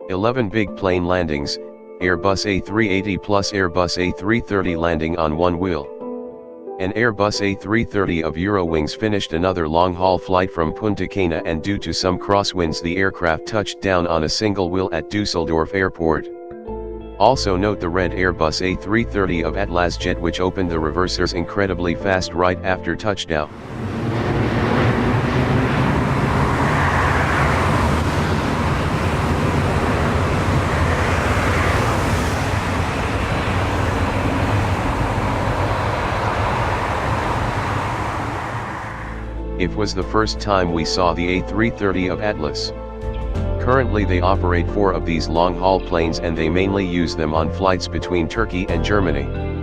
11 big plane landings, Airbus A380 plus Airbus A330 landing on one wheel. An Airbus A330 of Eurowings finished another long-haul flight from Punta Cana, and due to some crosswinds the aircraft touched down on a single wheel at Düsseldorf Airport. Also note the red Airbus A330 of Atlasjet, which opened the reversers incredibly fast right after touchdown. It was the first time we saw the A330 of Atlas. Currently they operate 4 of these long-haul planes, and they mainly use them on flights between Turkey and Germany.